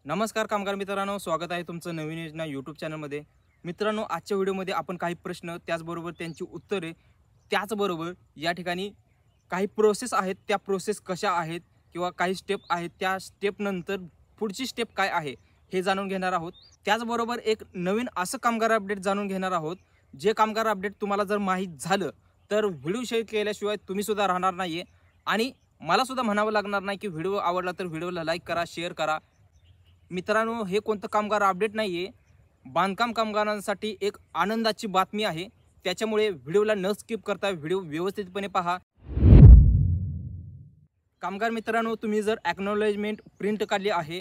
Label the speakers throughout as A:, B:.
A: नमस्कार कामगार मित्रांनो, स्वागत आहे तुमचं नवीन योजना यूट्यूब चॅनलमध्ये. मित्रांनो, आजच्या व्हिडिओमध्ये आपण काही प्रश्न त्याचबरोबर त्यांची उत्तरे, त्याचबरोबर या ठिकाणी काही प्रोसेस आहेत, त्या प्रोसेस कशा आहेत किंवा काही स्टेप आहेत, त्या स्टेपनंतर पुढची स्टेप काय आहे हे जाणून घेणार आहोत. त्याचबरोबर एक नवीन असं कामगार अपडेट जाणून घेणार आहोत, जे कामगार अपडेट तुम्हाला जर माहीत झालं तर व्हिडिओ शेअर केल्याशिवाय तुम्हीसुद्धा राहणार नाही आहे आणि मलासुद्धा म्हणावं लागणार नाही की व्हिडिओ आवडला तर व्हिडिओला लाईक करा, शेअर करा. मित्रांनो, हे कोणतं कामगार अपडेट नाही आहे, बांधकाम कामगारांसाठी एक आनंदाची बातमी आहे. त्याच्यामुळे व्हिडिओला न स्किप करता व्हिडिओ व्यवस्थितपणे पहा. कामगार मित्रांनो, तुम्ही जर ॲक्नॉलेजमेंट प्रिंट काढली आहे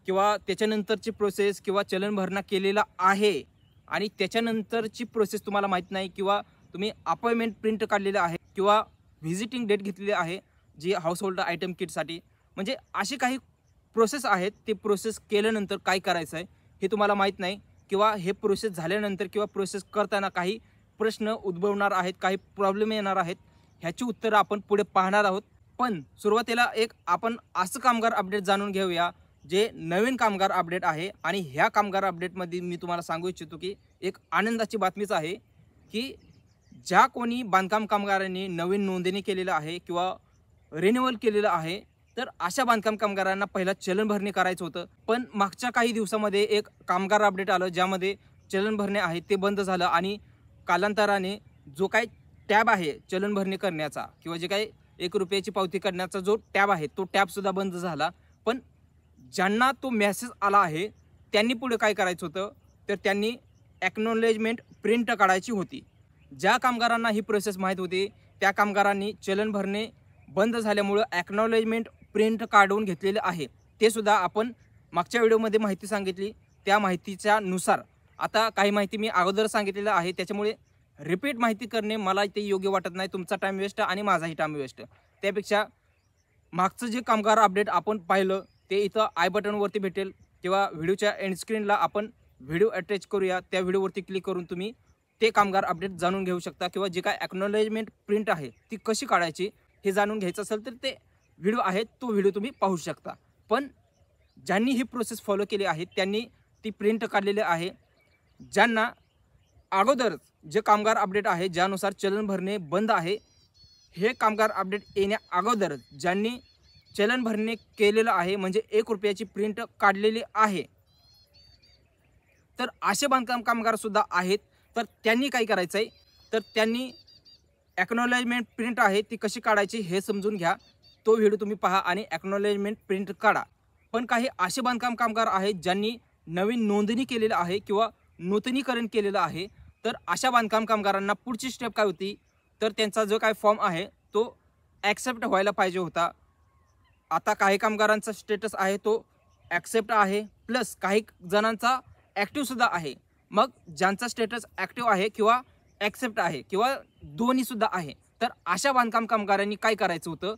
A: किंवा त्याच्यानंतरची प्रोसेस किंवा चलन भरणा केलेला आहे आणि त्याच्यानंतरची प्रोसेस तुम्हाला माहीत नाही किंवा तुम्ही अपॉइंटमेंट प्रिंट काढलेलं आहे किंवा व्हिजिटिंग डेट घेतलेली आहे जी हाऊसहोल्ड आयटम किटसाठी, म्हणजे अशी काही प्रोसेस आहेत, ते प्रोसेस केल्यानंतर काय करायचं आहे हे तुम्हाला माहीत नाही किंवा हे प्रोसेस झाल्यानंतर किंवा प्रोसेस करताना काही प्रश्न उद्भवणार आहेत, काही प्रॉब्लेम येणार आहेत, ह्याची उत्तरं आपण पुढे पाहणार आहोत. पण सुरुवातीला एक आपण असं कामगार अपडेट जाणून घेऊया जे नवीन कामगार अपडेट आहे आणि ह्या कामगार अपडेटमध्ये मी तुम्हाला सांगू इच्छितो की एक आनंदाची बातमीच आहे की ज्या कोणी बांधकाम कामगारांनी नवीन नोंदणी केलेलं आहे किंवा रिन्युअल केलेलं आहे, तर अशा बांधकाम कामगारांना पहिला चलन भरणे करायचं होतं. पण मागच्या काही दिवसामध्ये एक कामगार अपडेट आलं ज्यामध्ये चलन भरणे आहे ते बंद झालं आणि कालांतराने जो काही टॅब आहे चलन भरणे करण्याचा किंवा जे काही ₹1 पावती करण्याचा जो टॅब आहे तो टॅबसुद्धा बंद झाला. पण ज्यांना तो मेसेज आला आहे त्यांनी पुढे काय करायचं होतं, तर त्यांनी ॲक्नॉलेजमेंट प्रिंट काढायची होती. ज्या कामगारांना ही प्रोसेस माहीत होती त्या कामगारांनी चलन भरणे बंद झाल्यामुळं ॲक्नॉलेजमेंट प्रिंट काढून घेतलेलं आहे. ते सुद्धा आपण मागच्या व्हिडिओमध्ये माहिती सांगितली, त्या माहितीच्या नुसार आता काही माहिती मी अगोदर सांगितलेलं आहे, त्याच्यामुळे रिपीट माहिती करणे मला ते योग्य वाटत नाही. तुमचा टाईम वेस्ट आणि माझाही टाईम वेस्ट. त्यापेक्षा मागचं जे कामगार अपडेट आपण पाहिलं ते इथं आय बटनवरती भेटेल किंवा व्हिडिओच्या एंड स्क्रीनला आपण व्हिडिओ अटॅच करूया, त्या व्हिडिओवरती क्लिक करून तुम्ही ते कामगार अपडेट जाणून घेऊ शकता किंवा जे काय ॲक्नॉलेजमेंट प्रिंट आहे ती कशी काढायची हे जाणून घ्यायचं असेल तर ते व्हिडिओ आहे, तो व्हिडिओ तुम्ही पाहू शकता. पण ज्यांनी ही प्रोसेस फॉलो केली आहे त्यांनी ती प्रिंट काढलेली आहे. ज्यांना अगोदर जे कामगार अपडेट आहे ज्यानुसार चलन भरणे बंद आहे, हे कामगार अपडेट येण्या अगोदर ज्यांनी चलन भरणे केलेलं आहे म्हणजे ₹1 प्रिंट काढलेली आहे, तर असे बांधकाम कामगारसुद्धा आहेत. तर त्यांनी काय करायचं आहे, तर त्यांनी ॲक्नॉलेजमेंट प्रिंट आहे ती कशी काढायची हे समजून घ्या. तो व्हिडिओ तुम्ही पहा आणि ॲक्नॉलेजमेंट प्रिंट काढा. पण काही असे बांधकाम कामगार आहेत ज्यांनी नवीन नोंदणी केलेलं आहे किंवा नूतनीकरण केलेलं आहे, तर अशा बांधकाम कामगारांना पुढची स्टेप काय होती, तर त्यांचा जो काय फॉर्म आहे तो ॲक्सेप्ट व्हायला पाहिजे होता. आता काही कामगारांचा स्टेटस आहे तो ॲक्सेप्ट आहे, प्लस काही जणांचा ॲक्टिव्हसुद्धा आहे. मग ज्यांचा स्टेटस ॲक्टिव्ह आहे किंवा ॲक्सेप्ट आहे किंवा दोन्हीसुद्धा आहे, तर अशा बांधकाम कामगारांनी काय करायचं होतं,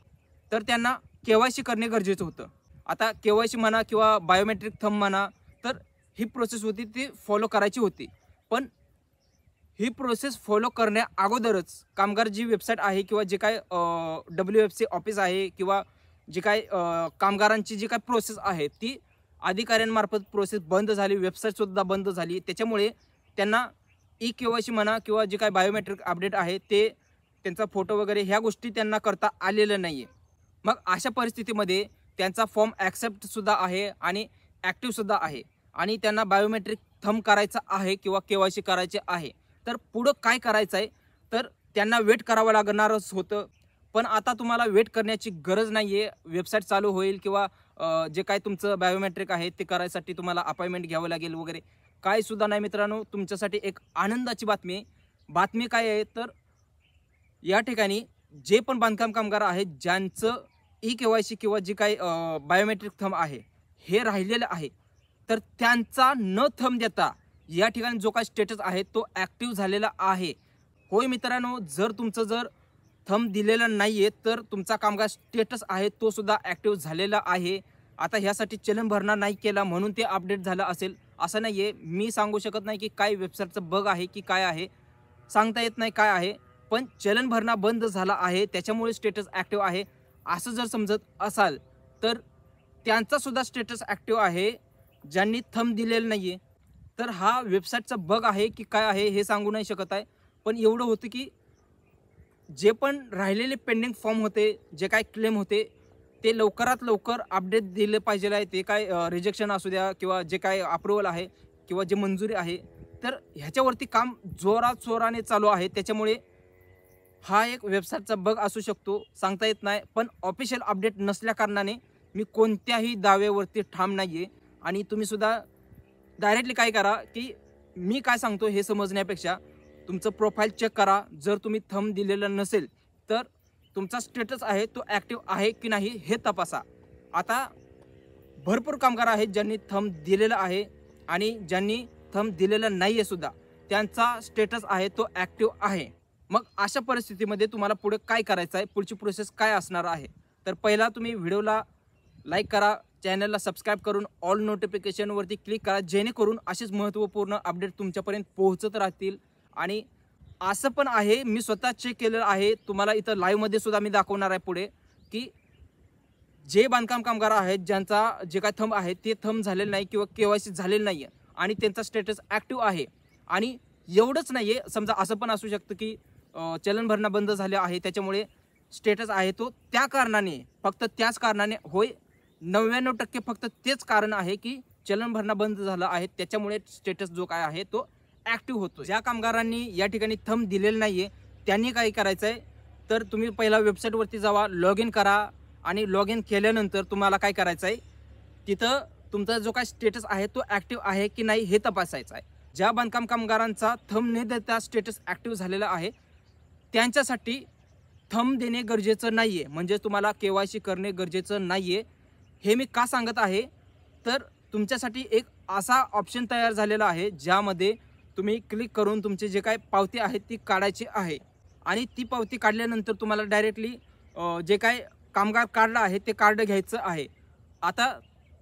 A: तर त्यांना KYC करणे गरजेचं होतं. आता KYC म्हणा किंवा बायोमेट्रिक थंब म्हणा, तर ही प्रोसेस होती ती फॉलो करायची होती. पण ही प्रोसेस फॉलो करण्या अगोदरच कामगार जी वेबसाईट आहे किंवा जे काय WFC ऑफिस आहे किंवा जी काय कामगारांची जी काय प्रोसेस आहे ती अधिकाऱ्यांमार्फत प्रोसेस बंद झाली, वेबसाईटसुद्धा बंद झाली. त्याच्यामुळे त्यांना KYC म्हणा किंवा जे काय बायोमेट्रिक अपडेट आहे ते त्यांचा फोटो वगैरे ह्या गोष्टी त्यांना करता आलेलं नाही आहे. मग अशा परिस्थितीमध्ये त्यांचा फॉर्म ॲक्सेप्टसुद्धा आहे आणि ॲक्टिव्हसुद्धा आहे आणि त्यांना बायोमेट्रिक थंब करायचा आहे किंवा KYC करायचे आहे. तर पुढं काय करायचं आहे, तर त्यांना वेट करावं लागणारच होतं. पण आता तुम्हाला वेट करण्याची गरज नाही आहे. वेबसाईट चालू होईल किंवा जे काय तुमचं बायोमेट्रिक आहे ते करायसाठी तुम्हाला अपॉइंटमेंट घ्यावं लागेल वगैरे काय सुद्धा नाही. मित्रांनो, तुमच्यासाठी एक आनंदाची बातमी आहे. बातमी काय आहे, तर या ठिकाणी जे पण बांधकाम कामगार आहेत ज्यांचं KYC किंवा जे काही बायोमेट्रिक थंब आहे हे राहिलेलं आहे, तर त्यांचा न थंब देता या ठिकाणी जो काही स्टेटस आहे तो ॲक्टिव्ह झालेला आहे. होय मित्रांनो, जर तुमचं थंब दिलेला नाही आहे तर तुमचा कामगार स्टेटस आहे तो सुद्धा ॲक्टिव्ह झालेला आहे. आता ह्यासाठी चलन भरणा नाही केला म्हणून ते अपडेट झालं असेल असं नाही आहे. मी सांगू शकत नाही की काय वेबसाईटचं बग आहे की काय आहे, सांगता येत नाही काय आहे. पण चलन भरणा बंद झाला आहे त्याच्यामुळे स्टेटस ॲक्टिव्ह आहे असं जर समजत असाल तर त्यांचा सुद्धा स्टेटस ॲक्टिव्ह आहे ज्यांनी थंब दिलेलं नाही आहे. तर हा वेबसाईटचा बग आहे की काय आहे हे सांगू नाही शकत आहे. पण एवढं होतं की जे पण राहिलेले पेंडिंग फॉर्म होते, जे काय क्लेम होते, ते लवकरात लवकर अपडेट दिले पाहिजे आहे. ते काय रिजेक्शन असू द्या किंवा जे काय अप्रूव्हल आहे किंवा जे मंजुरी आहे, तर ह्याच्यावरती काम जोराने चालू आहे. त्याच्यामुळे हा एक वेबसाईटचा बग असू शकतो, सांगता येत नाही. पण ऑफिशियल अपडेट नसल्या कारणाने मी कोणत्याही दाव्यावरती ठाम नाही आहे. आणि तुम्ही सुद्धा डायरेक्टली काय करा की मी काय सांगतो हे समजण्यापेक्षा तुमचं प्रोफाईल चेक करा. जर तुम्ही थंब दिलेलं नसेल तर तुमचा स्टेटस आहे तो ॲक्टिव्ह आहे की नाही हे तपासा. आता भरपूर कामगार आहेत ज्यांनी थंब दिलेलं आहे आणि ज्यांनी थंब दिलेलं नाही आहे सुद्धा, त्यांचा स्टेटस आहे तो ॲक्टिव्ह आहे. मग अशा परिस्थितीमध्ये तुम्हाला पुढे काय करायचं आहे, पुढची प्रोसेस काय असणार आहे? तर पहिला तुम्ही व्हिडिओला लाईक करा, चॅनलला सबस्क्राईब करून ऑल नोटिफिकेशनवरती क्लिक करा, जेणेकरून असेच महत्त्वपूर्ण अपडेट तुमच्यापर्यंत पोहोचत राहतील. आणि असं पण आहे, मी स्वतः चेक केलेलं आहे, तुम्हाला इथं लाईव्हमध्ये सुद्धा मी दाखवणार आहे पुढे, की जे बांधकाम कामगार आहेत ज्यांचा जे काय थंब आहे ते थंब झालेलं नाही किंवा KYC झालेलं नाही आहे आणि त्यांचा स्टेटस ॲक्टिव्ह आहे. आणि एवढंच नाही आहे, समजा असं पण असू शकतं की चलन भरणा बंद झाले आहे, त्याच्यामुळे स्टेटस आहे तो त्या कारणाने, फक्त त्याच कारणाने, होय 99% फक्त तेच कारण आहे की चलन भरणा बंद झाला आहे, त्याच्यामुळे स्टेटस जो काय आहे तो ॲक्टिव्ह होतो. ज्या कामगारांनी या ठिकाणी थंब दिलेलं नाही आहे त्यांनी काय करायचं आहे, तर तुम्ही पहिला वेबसाईटवरती जावा, लॉग इन करा. आणि लॉग इन केल्यानंतर तुम्हाला काय करायचं आहे, तिथं तुमचा जो काय स्टेटस आहे तो ॲक्टिव्ह आहे की नाही हे तपासायचं आहे. ज्या बांधकाम कामगारांचा थंब न देता स्टेटस ॲक्टिव्ह झालेला आहे त्यांच्यासाठी थंब देणे गरजेचं नाही आहे, म्हणजे तुम्हाला KYC करणे गरजेचं नाही आहे. हे मी का सांगत आहे, तर तुमच्यासाठी एक असा ऑप्शन तयार झालेला आहे ज्यामध्ये तुम्ही क्लिक करून तुमचे जे काय पावती आहे ती काढायची आहे. आणि ती पावती काढल्यानंतर तुम्हाला डायरेक्टली जे काय कामगार कार्ड आहे ते कार्ड घ्यायचं आहे. आता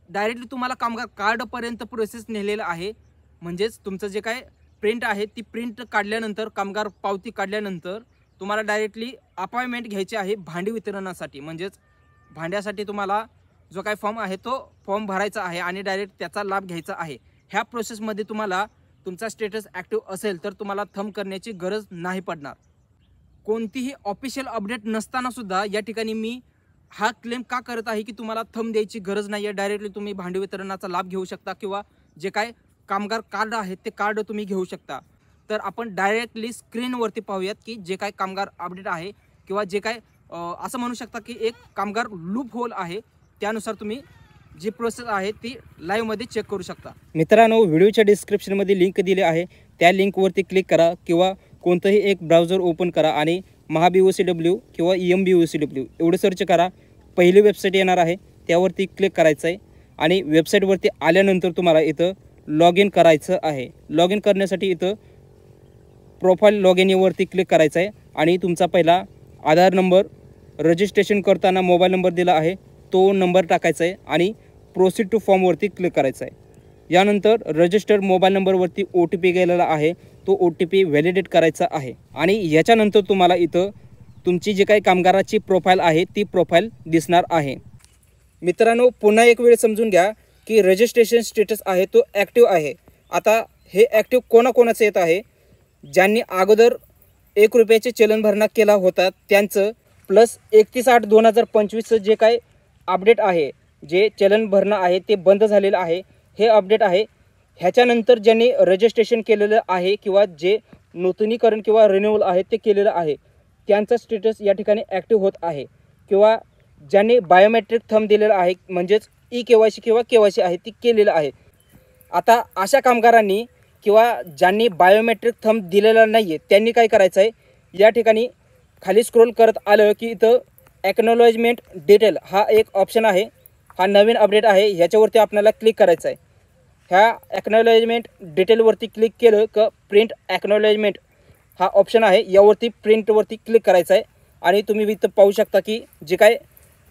A: डायरेक्टली तुम्हाला कामगार कार्डपर्यंत प्रोसेस नेलेलं आहे. म्हणजेच तुमचं जे काय प्रिंट आहे ती प्रिंट काढल्यानंतर, कामगार पावती काढल्यानंतर तुम्हाला डायरेक्टली अपॉइंटमेंट घ्यायची आहे भांडी वितरणासाठी. म्हणजेच भांड्यासाठी तुम्हाला जो काय फॉर्म आहे तो फॉर्म भरायचा आहे आणि डायरेक्ट त्याचा लाभ घ्यायचा आहे. ह्या प्रोसेसमध्ये तुम्हाला तुमचा स्टेटस ॲक्टिव्ह असेल तर तुम्हाला थंब करण्याची गरज नाही पडणार. कोणतीही ऑफिशियल अपडेट नसताना सुद्धा या ठिकाणी मी हा क्लेम का करत आहे की तुम्हाला थंब द्यायची गरज नाही आहे, डायरेक्टली तुम्ही भांडी वितरणाचा लाभ घेऊ शकता किंवा जे काय कामगार कार्ड आहे ते कार्ड तुम्ही घेऊ शकता. तर आपण डायरेक्टली स्क्रीनवरती पाहूयात की जे काय कामगार अपडेट आहे किंवा जे काय असं म्हणू शकता की एक कामगार लूप होल आहे, त्यानुसार तुम्ही जी प्रोसेस आहे ती लाईव्हमध्ये चेक करू शकता. मित्रांनो, व्हिडिओच्या डिस्क्रिप्शनमध्ये लिंक दिली आहे, त्या लिंकवरती क्लिक करा किंवा कोणतंही एक ब्राउझर ओपन करा आणि MahaBOCW किंवा EMBOCW एवढं सर्च करा. पहिली वेबसाईट येणार आहे त्यावरती क्लिक करायचं आहे आणि वेबसाईटवरती आल्यानंतर तुम्हाला इथं लॉग इन करायचं आहे. लॉग इन करण्यासाठी इथं प्रोफाईल लॉग इनवरती क्लिक करायचं आहे आणि तुमचा पहिला आधार नंबर, रजिस्ट्रेशन करताना मोबाईल नंबर दिला आहे तो नंबर टाकायचा आहे आणि प्रोसीड टू फॉर्मवरती क्लिक करायचं आहे. यानंतर रजिस्टर्ड मोबाईल नंबरवरती OTP गेलेला आहे, तो OTP व्हॅलिडेट करायचा आहे. आणि याच्यानंतर तुम्हाला इथं तुमची जी काही कामगाराची प्रोफाईल आहे ती प्रोफाईल दिसणार आहे. मित्रांनो, पुन्हा एक वेळ समजून घ्या की रजिस्ट्रेशन स्टेटस आहे तो ॲक्टिव्ह आहे. आता हे ॲक्टिव्ह कोणाकोणाचं येत आहे, ज्यांनी अगोदर ₹1 चलन भरणा केला होता त्यांचं, प्लस 31/8/2025 जे काय अपडेट आहे, जे चलन भरणा आहे ते बंद झालेलं आहे, हे अपडेट आहे. ह्याच्यानंतर ज्यांनी रजिस्ट्रेशन केलेलं आहे किंवा जे नूतनीकरण किंवा रिन्युअल आहे ते केलेलं आहे त्यांचा स्टेटस या ठिकाणी ॲक्टिव्ह होत आहे. किंवा ज्यांनी बायोमेट्रिक थंब दिलेलं आहे, म्हणजेच EKYC किंवा KYC आहे ती केलेलं आहे. आता अशा कामगारांनी किंवा ज्यांनी बायोमेट्रिक थंब दिलेला नाही आहे त्यांनी काय करायचं आहे, या ठिकाणी खाली स्क्रोल करत आलं की इथं ॲक्नॉलेजमेंट डिटेल हा एक ऑप्शन आहे, हा नवीन अपडेट आहे, ह्याच्यावरती आपल्याला क्लिक करायचं आहे. ह्या ॲक्नॉलेजमेंट डिटेलवरती क्लिक केलं का प्रिंट ॲक्नॉलेजमेंट हा ऑप्शन आहे, यावरती प्रिंटवरती क्लिक करायचं आहे. आणि तुम्ही इथं पाहू शकता की जे काय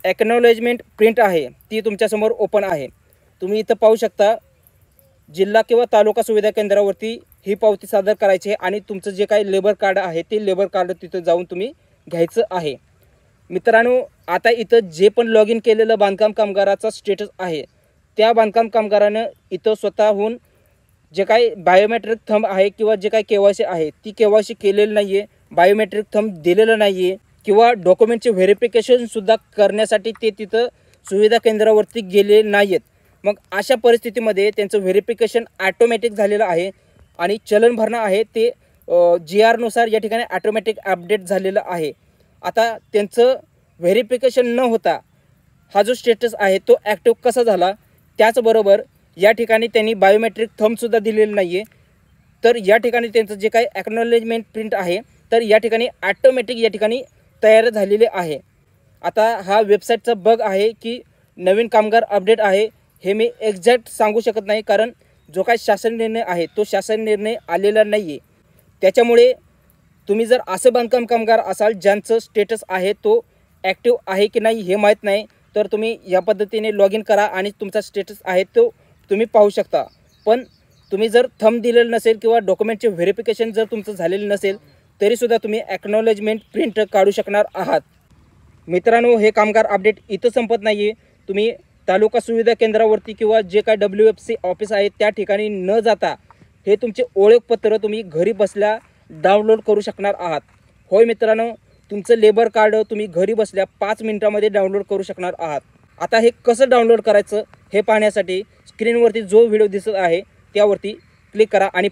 A: ॲक्नॉलेजमेंट प्रिंट आहे ती तुमच्यासमोर ओपन आहे. तुम्ही इथं पाहू शकता जिल्हा किंवा तालुका सुविधा केंद्रावरती ही पावती सादर करायची आहे आणि तुमचं जे काही लेबर कार्ड आहे ते लेबर कार्ड तिथं जाऊन तुम्ही घ्यायचं आहे. मित्रांनो, आता इथं जे पण लॉग इन केलेलं बांधकाम कामगाराचा स्टेटस आहे, त्या बांधकाम कामगारानं इथं स्वतःहून जे काही बायोमेट्रिक थंब आहे किंवा जे काही KYC आहे ती KYC केलेलं नाही आहे, बायोमेट्रिक थंब दिलेलं नाही आहे किंवा डॉक्युमेंटचे व्हेरिफिकेशनसुद्धा करण्यासाठी ते तिथं सुविधा केंद्रावरती गेले नाही आहेत. मग अशा परिस्थितीमध्ये त्यांचं व्हेरिफिकेशन ॲटोमॅटिक झालेलं आहे आणि चलन भरणा आहे ते GR नुसार या ठिकाणी ॲटोमॅटिक अपडेट झालेलं आहे. आता त्यांचं व्हेरिफिकेशन न होता हा जो स्टेटस आहे तो ॲक्टिव्ह कसा झाला, त्याचबरोबर या ठिकाणी त्यांनी बायोमेट्रिक थंबसुद्धा दिलेलं नाही आहे. तर या ठिकाणी त्यांचं जे काही ॲक्नॉलेजमेंट प्रिंट आहे तर या ठिकाणी ॲटोमॅटिक या ठिकाणी तयार झालेले आहे. आता हा वेबसाईटचा बग आहे की नवीन कामगार अपडेट आहे हे मी एक्झॅक्ट सांगू शकत नाही, कारण जो काही शासन निर्णय आहे तो शासन निर्णय आलेला नाही आहे. त्याच्यामुळे तुम्ही जर असं बांधकाम कामगार असाल ज्यांचं स्टेटस आहे तो ॲक्टिव्ह आहे की नाही हे माहीत नाही, तर तुम्ही या पद्धतीने लॉग इन करा आणि तुमचा स्टेटस आहे तो तुम्ही पाहू शकता. पण तुम्ही जर थंब दिलेलं नसेल किंवा डॉक्युमेंटचे व्हेरिफिकेशन जर तुमचं झालेलं नसेल तरीसुद्धा तुम्ही ॲक्नॉलेजमेंट प्रिंट काढू शकणार आहात. मित्रांनो, हे कामगार अपडेट इथं संपत नाही आहे. तुम्ही तालुका सुविधा केंद्रावरती किंवा जे काय WFC ऑफिस आहे त्या ठिकाणी न जाता हे तुमचे ओळखपत्र तुम्ही घरी बसल्या डाउनलोड करू शकणार आहात. होय मित्रांनो, तुमचं लेबर कार्ड तुम्ही घरी बसल्या 5 मिनिटामध्ये डाउनलोड करू शकणार आहात. आता हे कसं डाउनलोड करायचं हे पाहण्यासाठी स्क्रीनवरती जो व्हिडिओ दिसत आहे त्यावरती क्लिक करा आणि